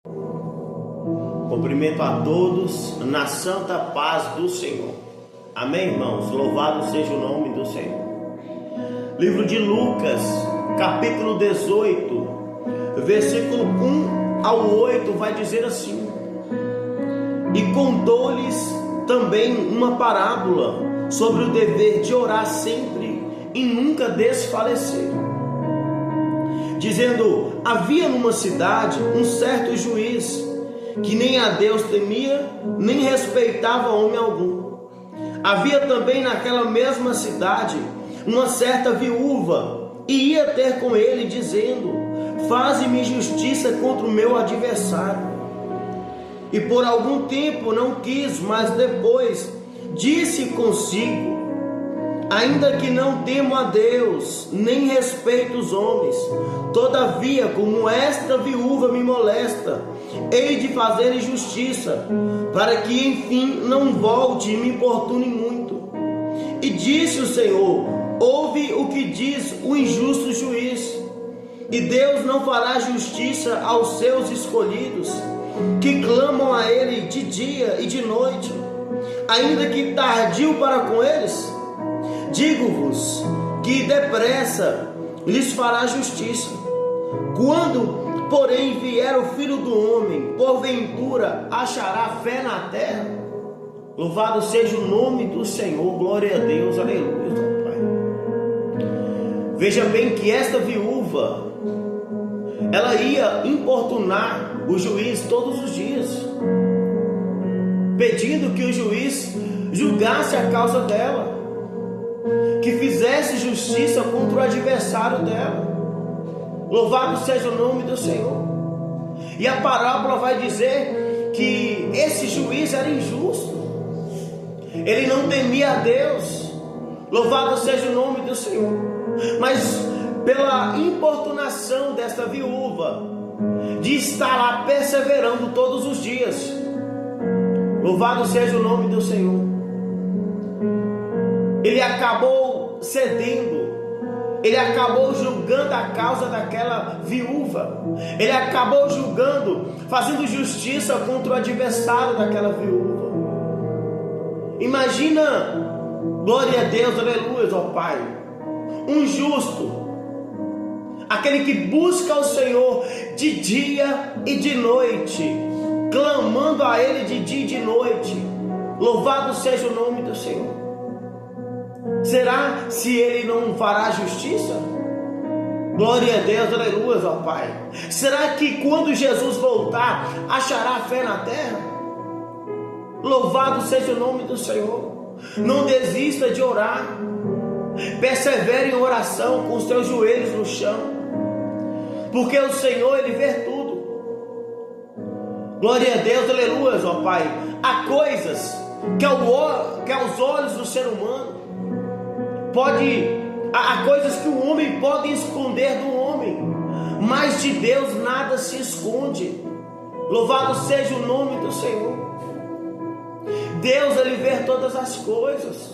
Cumprimento a todos na santa paz do Senhor. Amém, irmãos? Louvado seja o nome do Senhor. Livro de Lucas, capítulo 18, versículo 1 ao 8, vai dizer assim: E contou-lhes também uma parábola sobre o dever de orar sempre e nunca desfalecer, dizendo: havia numa cidade um certo juiz, que nem a Deus temia, nem respeitava homem algum. Havia também naquela mesma cidade uma certa viúva, e ia ter com ele, dizendo: faze-me justiça contra o meu adversário. E por algum tempo não quis, mas depois disse consigo: ainda que não temo a Deus, nem respeito os homens, todavia, como esta viúva me molesta, hei de fazer justiça, para que enfim não volte e me importune muito. E disse o Senhor: ouve o que diz o injusto juiz. E Deus não fará justiça aos seus escolhidos, que clamam a Ele de dia e de noite, ainda que tardio para com eles? Digo-vos que depressa lhes fará justiça. Quando, porém, vier o Filho do Homem, porventura achará fé na terra? Louvado seja o nome do Senhor, glória a Deus, aleluia, meu Pai. Veja bem que esta viúva, ela ia importunar o juiz todos os dias, pedindo que o juiz julgasse a causa dela, que fizesse justiça contra o adversário dela. Louvado seja o nome do Senhor. E a parábola vai dizer que esse juiz era injusto, ele não temia a Deus. Louvado seja o nome do Senhor. Mas pela importunação desta viúva, de estar lá perseverando todos os dias, louvado seja o nome do Senhor, ele acabou cedendo, ele acabou julgando a causa daquela viúva, ele acabou julgando, fazendo justiça contra o adversário daquela viúva. Imagina, glória a Deus, aleluia, ó Pai, um justo, aquele que busca o Senhor de dia e de noite, clamando a Ele de dia e de noite. Louvado seja o nome do Senhor. Será se Ele não fará justiça? Glória a Deus, aleluia, ó Pai. Será que quando Jesus voltar, achará fé na terra? Louvado seja o nome do Senhor. Não desista de orar. Persevere em oração com os teus joelhos no chão, porque o Senhor, Ele vê tudo. Glória a Deus, aleluia, ó Pai. Há coisas que aos olhos do ser humano há coisas que o homem pode esconder do homem, mas de Deus nada se esconde. Louvado seja o nome do Senhor. Deus, Ele vê todas as coisas.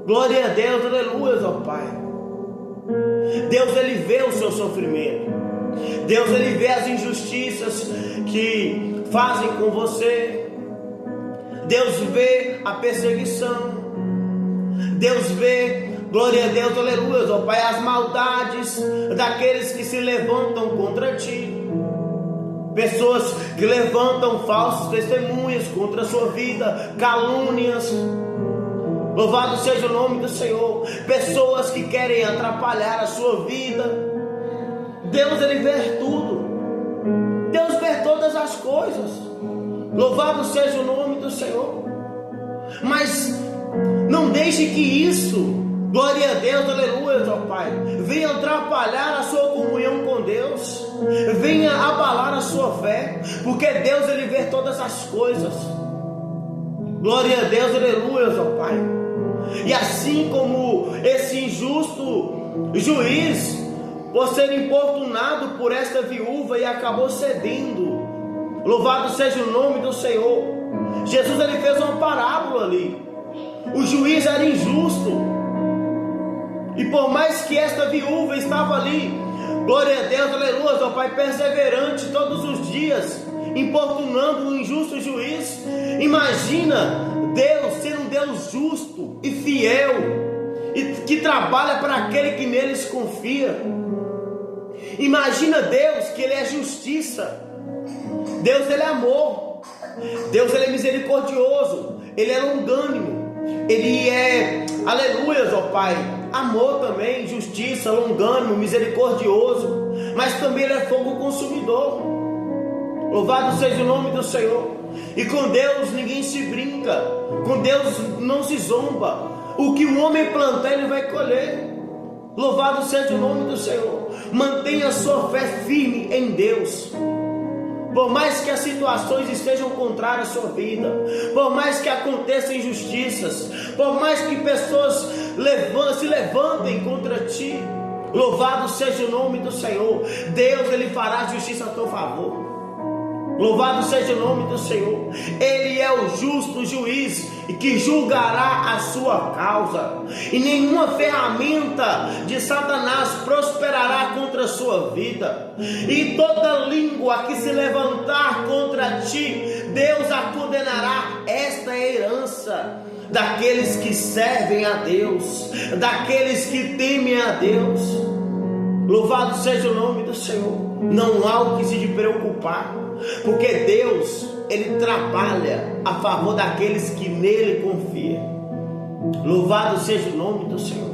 Glória a Deus, aleluia, ó Pai. Deus, Ele vê o seu sofrimento. Deus, Ele vê as injustiças que fazem com você. Deus vê a perseguição. Deus vê, glória a Deus, aleluia, ó Pai, as maldades daqueles que se levantam contra ti. Pessoas que levantam falsos testemunhos contra a sua vida, calúnias. Louvado seja o nome do Senhor. Pessoas que querem atrapalhar a sua vida. Deus, Ele vê tudo. Deus vê todas as coisas. Louvado seja o nome do Senhor. Mas não deixe que isso, glória a Deus, aleluia, ó Pai, venha atrapalhar a sua comunhão com Deus, venha abalar a sua fé, porque Deus, Ele vê todas as coisas. Glória a Deus, aleluia, ó Pai. E assim como esse injusto juiz, por ser importunado por esta viúva e acabou cedendo, louvado seja o nome do Senhor. Jesus, Ele fez uma parábola ali. O juiz era injusto, e por mais que esta viúva estava ali Glória a Deus, aleluia, ó Pai, perseverante todos os dias, importunando o injusto juiz. Imagina Deus ser um Deus justo e fiel, e que trabalha para aquele que neles confia. Imagina Deus, que Ele é justiça. Deus, Ele é amor. Deus, Ele é misericordioso. Ele é longânimo. Ele é, aleluia, ó Pai, amor também, justiça, longânimo, misericordioso. Mas também Ele é fogo consumidor. Louvado seja o nome do Senhor. E com Deus ninguém se brinca. Com Deus não se zomba. O que o homem plantar, ele vai colher. Louvado seja o nome do Senhor. Mantenha a sua fé firme em Deus. Por mais que as situações estejam contrárias à sua vida, por mais que aconteçam injustiças, por mais que pessoas se levantem contra ti, louvado seja o nome do Senhor. Deus, Ele fará justiça a teu favor. Louvado seja o nome do Senhor. Ele é o justo juiz e que julgará a sua causa. E nenhuma ferramenta de Satanás prosperará contra a sua vida. E toda língua que se levantar contra ti, Deus a condenará. Esta é a herança daqueles que servem a Deus, daqueles que temem a Deus. Louvado seja o nome do Senhor. Não há o que se preocupar, porque Deus, Ele trabalha a favor daqueles que nele confiam. Louvado seja o nome do Senhor.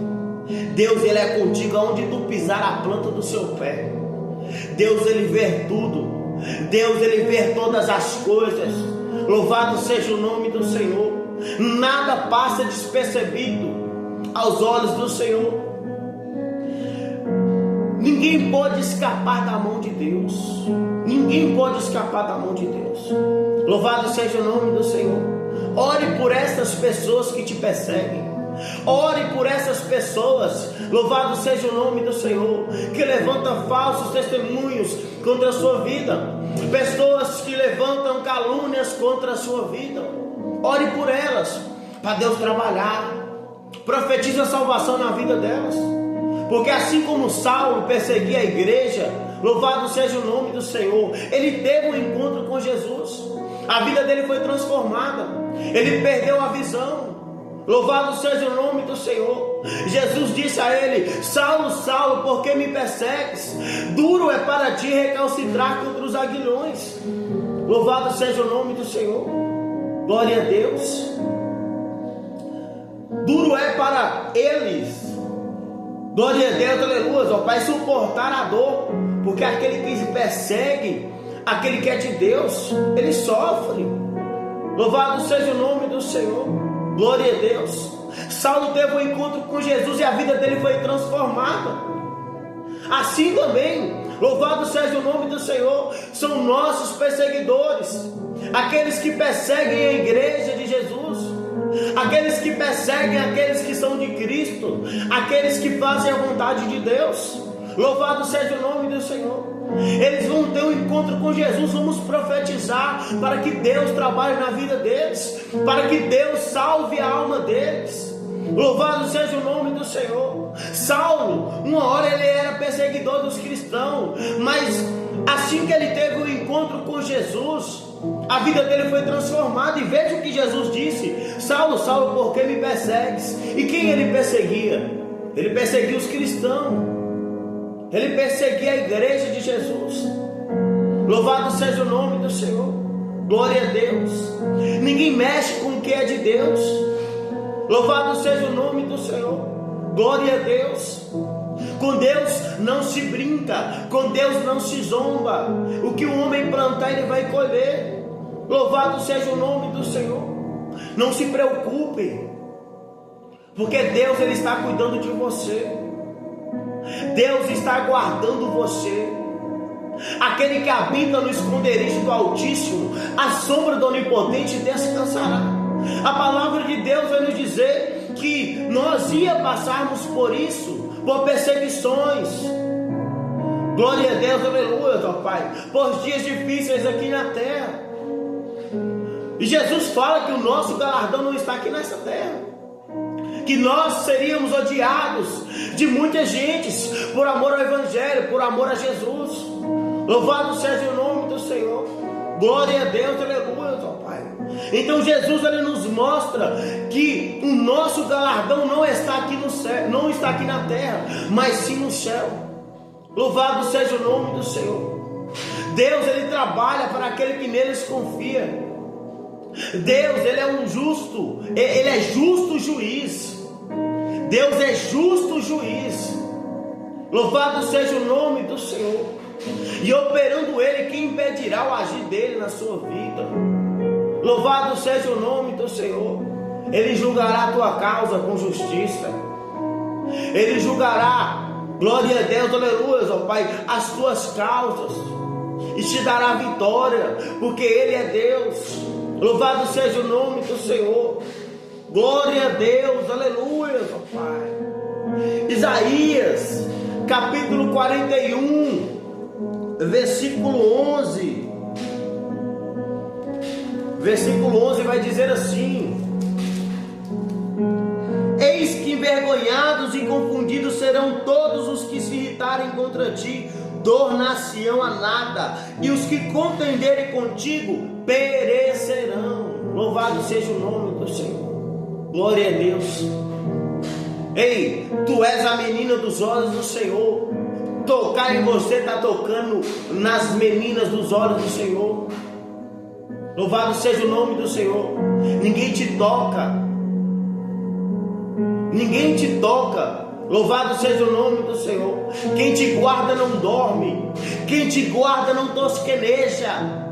Deus, Ele é contigo aonde tu pisar a planta do seu pé. Deus, Ele vê tudo. Deus, Ele vê todas as coisas. Louvado seja o nome do Senhor. Nada passa despercebido aos olhos do Senhor. Ninguém pode escapar da mão de Deus. Ninguém pode escapar da mão de Deus. Louvado seja o nome do Senhor. Ore por essas pessoas que te perseguem. Ore por essas pessoas. Louvado seja o nome do Senhor, que levantam falsos testemunhos contra a sua vida. Pessoas que levantam calúnias contra a sua vida. Ore por elas, para Deus trabalhar. Profetize a salvação na vida delas. Porque assim como Saulo perseguia a igreja, louvado seja o nome do Senhor, ele teve um encontro com Jesus. A vida dele foi transformada. Ele perdeu a visão. Louvado seja o nome do Senhor. Jesus disse a ele: Saulo, Saulo, por que me persegues? Duro é para ti recalcitrar contra os aguilhões. Louvado seja o nome do Senhor. Glória a Deus. Duro é para eles, glória a Deus, aleluia, ó Pai, suportar a dor, porque aquele que se persegue, aquele que é de Deus, ele sofre. Louvado seja o nome do Senhor, glória a Deus. Saulo teve um encontro com Jesus e a vida dele foi transformada. Assim também, louvado seja o nome do Senhor, são nossos perseguidores, aqueles que perseguem a igreja de Jesus, aqueles que perseguem aqueles que são de Cristo, aqueles que fazem a vontade de Deus. Louvado seja o nome do Senhor. Eles vão ter um encontro com Jesus. Vamos profetizar para que Deus trabalhe na vida deles, para que Deus salve a alma deles. Louvado seja o nome do Senhor. Saulo, uma hora ele era perseguidor dos cristãos, mas assim que ele teve um encontro com Jesus, a vida dele foi transformada. E veja o que Jesus disse: Saulo, Saulo, por que me persegues? E quem ele perseguia? Ele perseguia os cristãos. Ele perseguia a igreja de Jesus. Louvado seja o nome do Senhor. Glória a Deus. Ninguém mexe com o que é de Deus. Louvado seja o nome do Senhor. Glória a Deus. Com Deus não se brinca, com Deus não se zomba. O que o homem plantar, ele vai colher. Louvado seja o nome do Senhor. Não se preocupe, porque Deus, ele está cuidando de você. Deus está guardando você. Aquele que habita no esconderijo do Altíssimo, a sombra do Onipotente descansará. A palavra de Deus vai nos dizer que nós ia passarmos por isso, por perseguições. Glória a Deus, aleluia, ó Pai, por dias difíceis aqui na terra. E Jesus fala que o nosso galardão não está aqui nessa terra, que nós seríamos odiados de muitas gentes por amor ao Evangelho, por amor a Jesus. Louvado seja o nome do Senhor. Glória a Deus, aleluia, ó Pai. Então Jesus, ele nos mostra que o nosso galardão não está aqui no céu, não está aqui na terra, mas sim no céu. Louvado seja o nome do Senhor. Deus, ele trabalha para aquele que neles confia. Deus, ele é um justo, ele é justo juiz. Deus é justo juiz. Louvado seja o nome do Senhor. E operando ele, quem impedirá o agir dele na sua vida? Louvado seja o nome do Senhor. Ele julgará a tua causa com justiça. Ele julgará, glória a Deus, aleluia, ó Pai, as tuas causas, e te dará vitória, porque ele é Deus. Louvado seja o nome do Senhor. Glória a Deus, aleluia, ó Pai. Isaías, capítulo 41, versículo 11. Versículo 11 vai dizer assim: eis que envergonhados e confundidos serão todos os que se irritarem contra ti, tornar-se-ão a nada, e os que contenderem contigo perecerão. Louvado seja o nome do Senhor. Glória a Deus. Ei, tu és a menina dos olhos do Senhor. Tocar em você está tocando nas meninas dos olhos do Senhor. Louvado seja o nome do Senhor. Ninguém te toca. Ninguém te toca. Louvado seja o nome do Senhor. Quem te guarda não dorme. Quem te guarda não tosqueneja.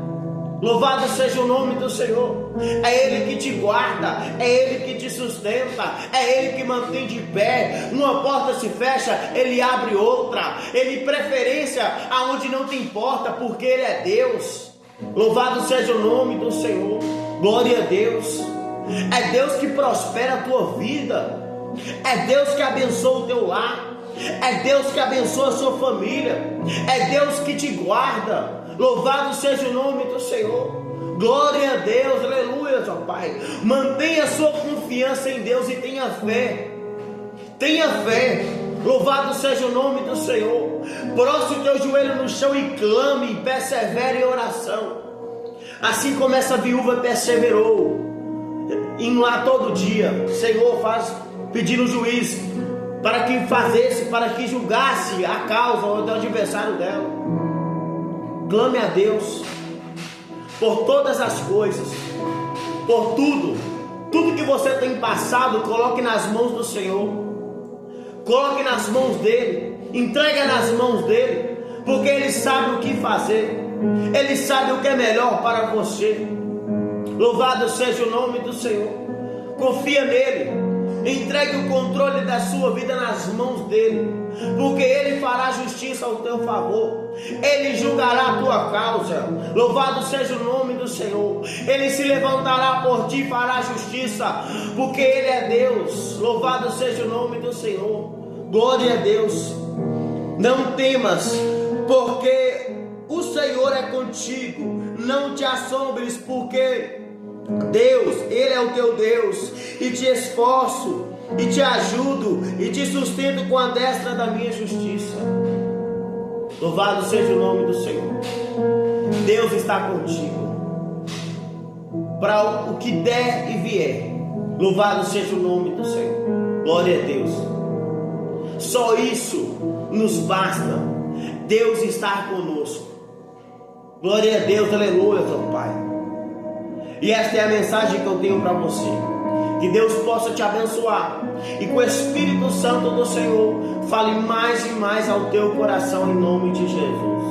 Louvado seja o nome do Senhor. É Ele que te guarda, é Ele que te sustenta, é Ele que mantém de pé. Uma porta se fecha, Ele abre outra. Ele preferência aonde não tem porta, porque Ele é Deus. Louvado seja o nome do Senhor. Glória a Deus. É Deus que prospera a tua vida. É Deus que abençoa o teu lar. É Deus que abençoa a sua família. É Deus que te guarda. Louvado seja o nome do Senhor. Glória a Deus, aleluia, ó Pai. Mantenha a sua confiança em Deus e tenha fé. Tenha fé. Louvado seja o nome do Senhor. Prostre o teu joelho no chão e clame, e persevere em oração. Assim como essa viúva perseverou, indo lá todo dia. Senhor, pedindo o juiz para que fazesse, para que julgasse a causa do adversário dela. Clame a Deus por todas as coisas, por tudo que você tem passado. Coloque nas mãos do Senhor, coloque nas mãos dele, entregue nas mãos dele, porque ele sabe o que fazer, ele sabe o que é melhor para você. Louvado seja o nome do Senhor. Confia nele. Entregue o controle da sua vida nas mãos dele, porque ele fará justiça ao teu favor. Ele julgará a tua causa. Louvado seja o nome do Senhor. Ele se levantará por ti e fará justiça, porque ele é Deus. Louvado seja o nome do Senhor. Glória a Deus. Não temas, porque o Senhor é contigo. Não te assombres, porque Deus, Ele é o teu Deus, e te esforço, e te ajudo, e te sustento com a destra da minha justiça. Louvado seja o nome do Senhor. Deus está contigo para o que der e vier. Louvado seja o nome do Senhor. Glória a Deus. Só isso nos basta. Deus está conosco. Glória a Deus, aleluia, meu Pai. E esta é a mensagem que eu tenho para você. Que Deus possa te abençoar, e com o Espírito Santo do Senhor fale mais e mais ao teu coração, em nome de Jesus.